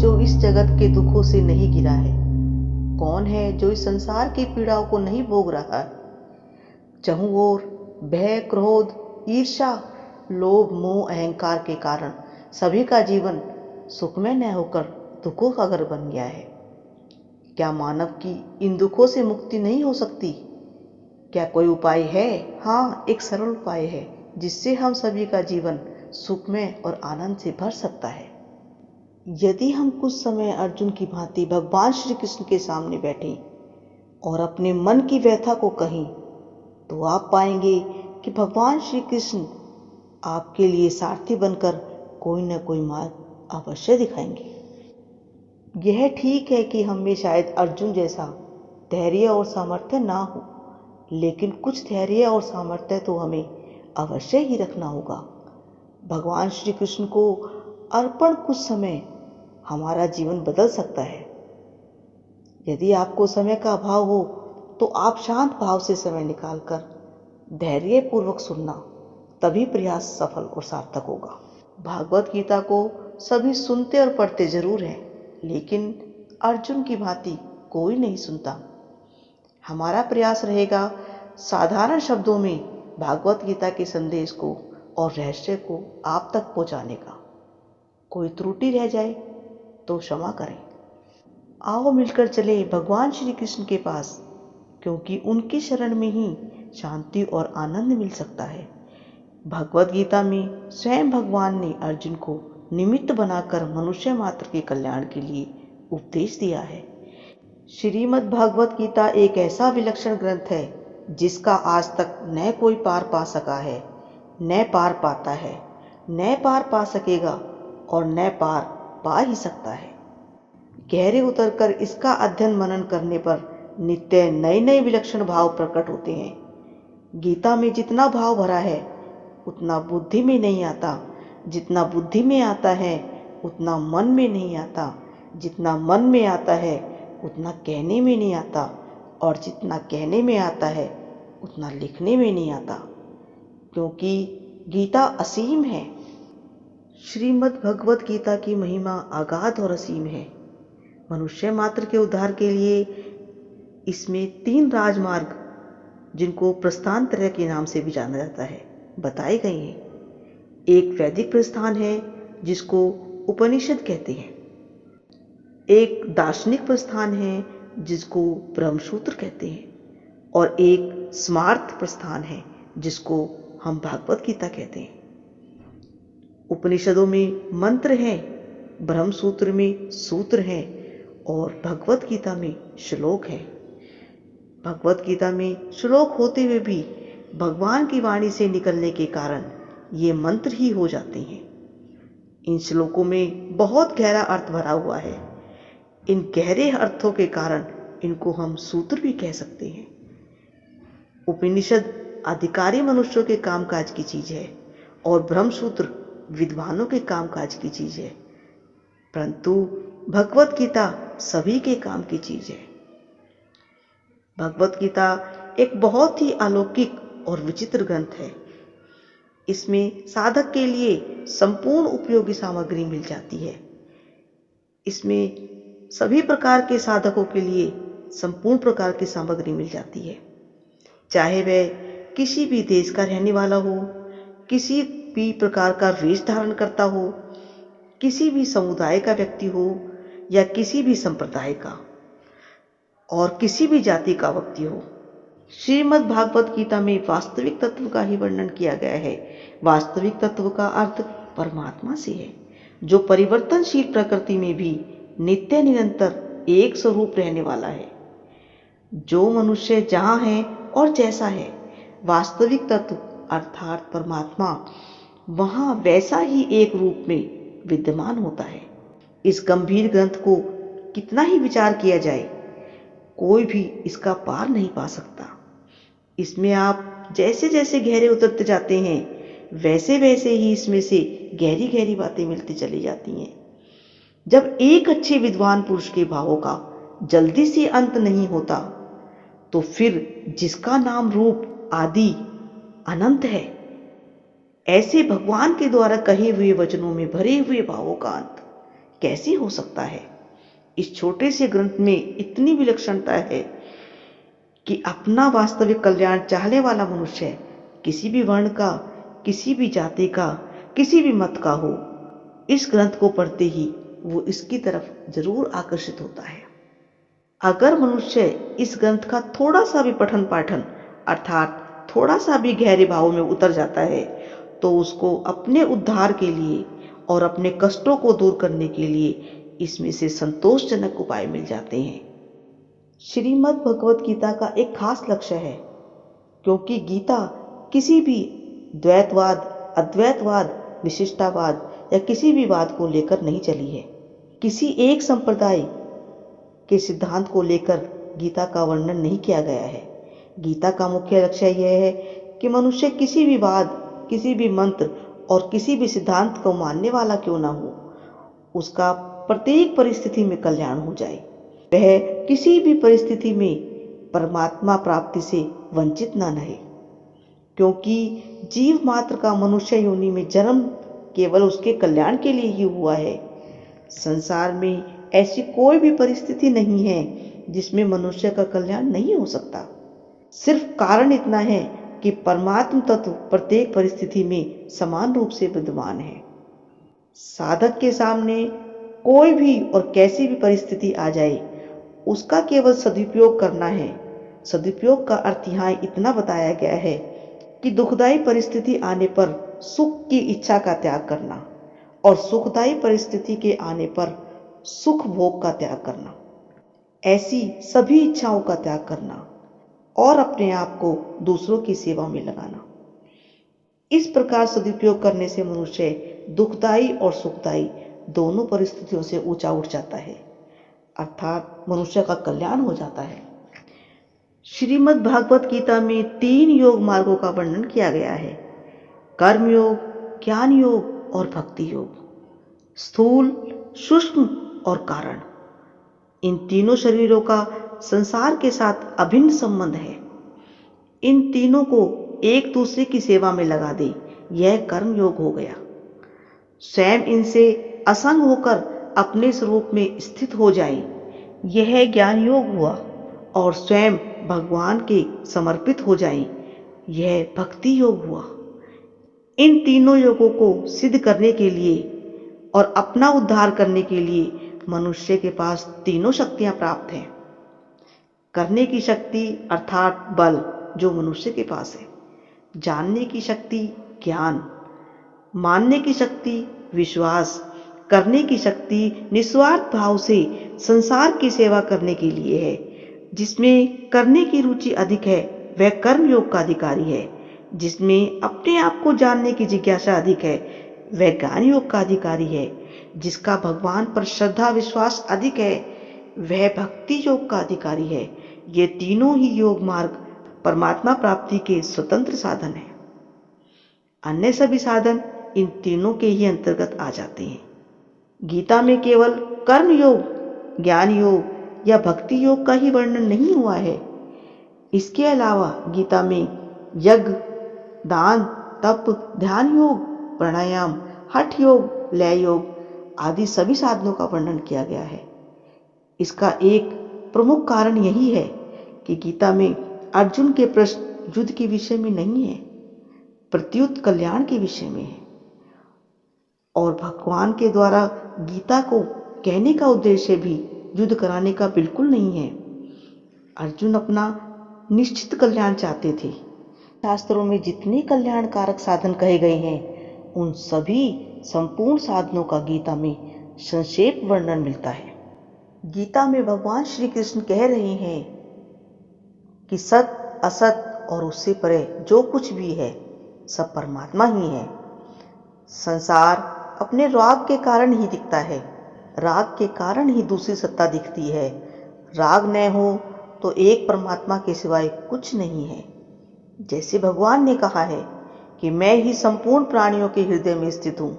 जो इस जगत के दुखों से नहीं गिरा है? कौन है जो इस संसार की पीड़ाओं को नहीं भोग रहा है? चहुं ओर भय, क्रोध, ईर्ष्या, लोभ, मोह, अहंकार के कारण सभी का जीवन सुखमय न होकर दुखों का घर बन गया है। क्या मानव की इन दुखों से मुक्ति नहीं हो सकती? क्या कोई उपाय है? हाँ, एक सरल उपाय है जिससे हम सभी का जीवन सुखमय और आनंद से भर सकता है। यदि हम कुछ समय अर्जुन की भांति भगवान श्री कृष्ण के सामने बैठे और अपने मन की व्यथा को कहें, तो आप पाएंगे कि भगवान श्री कृष्ण आपके लिए सारथी बनकर कोई न कोई मार्ग अवश्य दिखाएंगे। यह ठीक है कि हम में शायद अर्जुन जैसा धैर्य और सामर्थ्य ना हो, लेकिन कुछ धैर्य और सामर्थ्य तो हमें अवश्य ही रखना होगा। भगवान श्री कृष्ण को अर्पण कुछ समय हमारा जीवन बदल सकता है। यदि आपको समय का अभाव हो तो आप शांत भाव से समय निकालकर धैर्यपूर्वक सुनना, तभी प्रयास सफल और सार्थक होगा। भागवत गीता को सभी सुनते और पढ़ते जरूर हैं, लेकिन अर्जुन की भांति कोई नहीं सुनता। हमारा प्रयास रहेगा साधारण शब्दों में भागवत गीता के संदेश को और रहस्य को आप तक पहुंचाने का। कोई त्रुटि रह जाए तो क्षमा करें। आओ मिलकर चले भगवान श्री कृष्ण के पास, क्योंकि उनकी शरण में ही शांति और आनंद मिल सकता है। भगवत गीता में स्वयं भगवान ने अर्जुन को निमित्त बनाकर मनुष्य मात्र के कल्याण के लिए उपदेश दिया है। श्रीमद् भागवत गीता एक ऐसा विलक्षण ग्रंथ है जिसका आज तक न कोई पार पा सका है, न पार पाता है, न पार पा सकेगा और न पार पा ही सकता है। गहरे उतरकर इसका अध्ययन मनन करने पर नित्य नए नए विलक्षण भाव प्रकट होते हैं। गीता में जितना भाव भरा है उतना बुद्धि में नहीं आता, जितना बुद्धि में आता है उतना मन में नहीं आता, जितना मन में आता है उतना कहने में नहीं आता, और जितना कहने में आता है उतना लिखने में नहीं आता, क्योंकि गीता असीम है। श्रीमद् भगवत गीता की महिमा अगाध और असीम है। मनुष्य मात्र के उद्धार के लिए इसमें 3 राजमार्ग, जिनको प्रस्थान त्रय के नाम से भी जाना जाता है, बताए गए हैं। एक वैदिक प्रस्थान है जिसको उपनिषद कहते हैं, एक दार्शनिक प्रस्थान है जिसको ब्रह्मसूत्र कहते हैं, और एक स्मार्त प्रस्थान है जिसको हम भागवत गीता कहते हैं। उपनिषदों में मंत्र हैं, ब्रह्मसूत्र में सूत्र हैं और भगवत गीता में श्लोक है। भगवत गीता में श्लोक होते हुए भी भगवान की वाणी से निकलने के कारण ये मंत्र ही हो जाते हैं। इन श्लोकों में बहुत गहरा अर्थ भरा हुआ है। इन गहरे अर्थों के कारण इनको हम सूत्र भी कह सकते हैं। उपनिषद अधिकारी मनुष्यों के कामकाज की चीज है और ब्रह्मसूत्र विद्वानों के कामकाज की चीज है, परंतु भगवत गीता सभी के काम की चीज है। भगवत गीता एक बहुत ही अलौकिक और विचित्र ग्रंथ है। इसमें साधक के लिए संपूर्ण उपयोगी सामग्री मिल जाती है। इसमें सभी प्रकार के साधकों के लिए संपूर्ण प्रकार की सामग्री मिल जाती है, चाहे वह किसी भी देश का रहने वाला हो, किसी भी प्रकार का वेश धारण करता हो, किसी भी समुदाय का व्यक्ति हो, या किसी भी संप्रदाय का और किसी भी जाति का व्यक्ति हो। श्रीमद् भागवत गीता में वास्तविक तत्व का ही वर्णन किया गया है। वास्तविक तत्व का अर्थ परमात्मा से है, जो परिवर्तनशील प्रकृति में भी नित्य निरंतर एक स्वरूप रहने वाला है। जो मनुष्य जहाँ है और जैसा है, वास्तविक तत्व अर्थात परमात्मा वहाँ वैसा ही एक रूप में विद्यमान होता है। इस गंभीर ग्रंथ को कितना ही विचार किया जाए, कोई भी इसका पार नहीं पा सकता। इसमें आप जैसे जैसे गहरे उतरते जाते हैं, वैसे वैसे ही इसमें से गहरी गहरी बातें मिलती चली जाती हैं। जब एक अच्छे विद्वान पुरुष के भावों का जल्दी से अंत नहीं होता, तो फिर जिसका नाम रूप आदि अनंत है, ऐसे भगवान के द्वारा कहे हुए वचनों में भरे हुए भावों का अंत कैसी हो सकता है? इस छोटे से ग्रंथ में इतनी विलक्षणता है कि अपना वास्तविक कल्याण चाहने वाला मनुष्य किसी भी वर्ण का, किसी भी जाति का, किसी भी मत का हो, इस ग्रंथ को पढ़ते ही वो इसकी तरफ जरूर आकर्षित होता है। अगर मनुष्य इस ग्रंथ का थोड़ा सा भी पठन पाठन अर्थात थोड़ा सा भी गहरे भाव में उतर जाता है तो उसको अपने उद्धार के लिए और अपने कष्टों को दूर करने के लिए इसमें से संतोषजनक उपाय मिल जाते हैं। श्रीमद् भगवत गीता का एक खास लक्ष्य है, क्योंकि गीता किसी भी द्वैतवाद, अद्वैतवाद, विशिष्टावाद या किसी भी वाद को लेकर नहीं चली है। किसी एक संप्रदाय के सिद्धांत को लेकर गीता का वर्णन नहीं किया गया है। गीता का मुख्य लक्ष्य यह है कि मनुष्य किसी भी वाद, किसी भी मंत्र और किसी भी सिद्धांत को मानने वाला क्यों ना हो, उसका प्रत्येक परिस्थिति में कल्याण हो जाए। वह किसी भी परिस्थिति में परमात्मा प्राप्ति से वंचित न रहे, क्योंकि जीव मात्र का मनुष्य योनि में जन्म केवल उसके कल्याण के लिए ही हुआ है। संसार में ऐसी कोई भी परिस्थिति नहीं है जिसमें मनुष्य का कल्याण नहीं हो सकता। सिर्फ कारण इतना है कि परमात्म तत्व प्रत्येक परिस्थिति में समान रूप से विद्यमान है। साधक के सामने कोई भी और कैसी भी परिस्थिति आ जाए, उसका केवल सदुपयोग करना है। सदुपयोग का अर्थ यहाँ इतना बताया गया है कि दुखदायी परिस्थिति आने पर सुख की इच्छा का त्याग करना और सुखदायी परिस्थिति के आने पर सुख भोग का त्याग करना, ऐसी सभी इच्छाओं का त्याग करना और अपने आप को दूसरों की सेवा में लगाना। इस प्रकार सदुपयोग करने से मनुष्य दुखदायी और सुखदायी दोनों परिस्थितियों से ऊंचा उठ जाता है, अर्थात मनुष्य का कल्याण हो जाता है। श्रीमद् भागवत गीता में 3 योग मार्गों का वर्णन किया गया है: कर्म योग, ज्ञान योग और भक्ति योग। स्थूल, सूक्ष्म और कारण, इन तीनों शरीरों का संसार के साथ अभिन्न संबंध है। इन तीनों को एक दूसरे की सेवा में लगा दे, यह कर्म योग हो गया। स्वयं इनसे असंग होकर अपने स्वरूप में स्थित हो जाए, यह ज्ञान योग हुआ। और स्वयं भगवान के समर्पित हो जाए, यह भक्ति योग हुआ। इन तीनों योगों को सिद्ध करने के लिए और अपना उद्धार करने के लिए मनुष्य के पास तीनों शक्तियां प्राप्त हैं। करने की शक्ति अर्थात बल जो मनुष्य के पास है, जानने की शक्ति ज्ञान, मानने की शक्ति विश्वास, करने की शक्ति निस्वार्थ भाव से संसार की सेवा करने के लिए है। जिसमें करने की रुचि अधिक है वह कर्म योग का अधिकारी है। जिसमें अपने आप को जानने की जिज्ञासा अधिक है वह ज्ञान योग का अधिकारी है। जिसका भगवान पर श्रद्धा विश्वास अधिक है वह भक्ति योग का अधिकारी है। ये तीनों ही योग मार्ग परमात्मा प्राप्ति के स्वतंत्र साधन हैं। अन्य सभी साधन इन तीनों के ही अंतर्गत आ जाते हैं। गीता में केवल कर्म योग, ज्ञान योग या भक्ति योग का ही वर्णन नहीं हुआ है। इसके अलावा गीता में यज्ञ, दान, तप, ध्यान योग, प्राणायाम, हठ योग, लय योग आदि सभी साधनों का वर्णन किया गया है। इसका एक प्रमुख कारण यही है कि गीता में अर्जुन के प्रश्न युद्ध के विषय में नहीं है, प्रत्युत कल्याण के विषय में है। और भगवान के द्वारा गीता को कहने का उद्देश्य भी युद्ध कराने का बिल्कुल नहीं है। अर्जुन अपना निश्चित कल्याण चाहते थे। शास्त्रों में जितने कल्याणकारक साधन कहे गए हैं उन सभी संपूर्ण साधनों का गीता में संक्षेप वर्णन मिलता है। गीता में भगवान श्री कृष्ण कह रहे हैं कि सत, असत और उससे परे जो कुछ भी है सब परमात्मा ही है। संसार अपने राग के कारण ही दिखता है, राग के कारण ही दूसरी सत्ता दिखती है। राग न हो तो एक परमात्मा के सिवाय कुछ नहीं है। जैसे भगवान ने कहा है कि मैं ही संपूर्ण प्राणियों के हृदय में स्थित हूँ।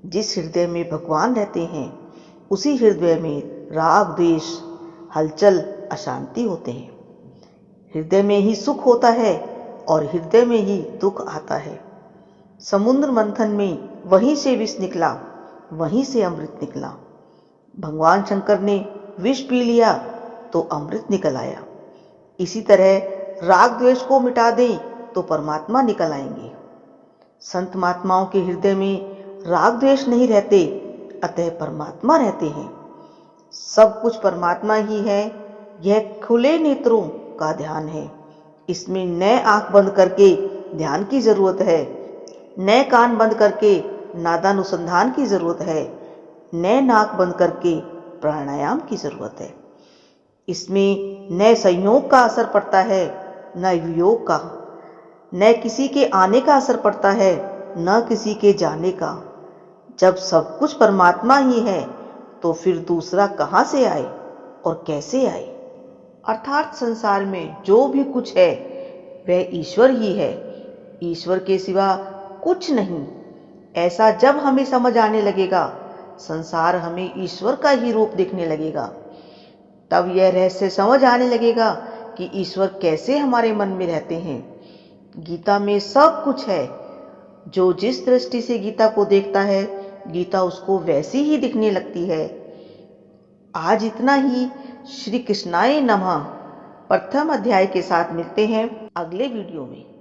जिस हृदय में भगवान रहते हैं उसी हृदय में राग, द्वेष, हलचल, अशांति होते हैं। हृदय में ही सुख होता है और हृदय में ही दुख आता है। समुद्र मंथन में वहीं से विष निकला, वहीं से अमृत निकला। भगवान शंकर ने विष पी लिया तो अमृत निकल आया। इसी तरह राग द्वेष को मिटा दें तो परमात्मा निकल आएंगे। संत महात्माओं के हृदय में राग द्वेष नहीं रहते, अतः परमात्मा रहते हैं। सब कुछ परमात्मा ही है। यह खुले नेत्रों का ध्यान है। इसमें न आंख बंद करके ध्यान की जरूरत है, न कान बंद करके नादानुसंधान की जरूरत है, न नाक बंद करके प्राणायाम की जरूरत है। इसमें न संयोग का असर पड़ता है, न वियोग का, न किसी के आने का असर पड़ता है, न किसी के जाने का। जब सब कुछ परमात्मा ही है तो फिर दूसरा कहाँ से आए और कैसे आए। अर्थात संसार में जो भी कुछ है वह ईश्वर ही है, ईश्वर के सिवा कुछ नहीं। ऐसा जब हमें समझ आने लगेगा, संसार हमें ईश्वर का ही रूप दिखने लगेगा, तब यह रहस्य समझ आने लगेगा कि ईश्वर कैसे हमारे मन में रहते हैं। गीता में सब कुछ है। जो जिस दृष्टि से गीता को देखता है, गीता उसको वैसी ही दिखने लगती है। आज इतना ही। श्री कृष्णाय नमः। प्रथम अध्याय के साथ मिलते हैं अगले वीडियो में।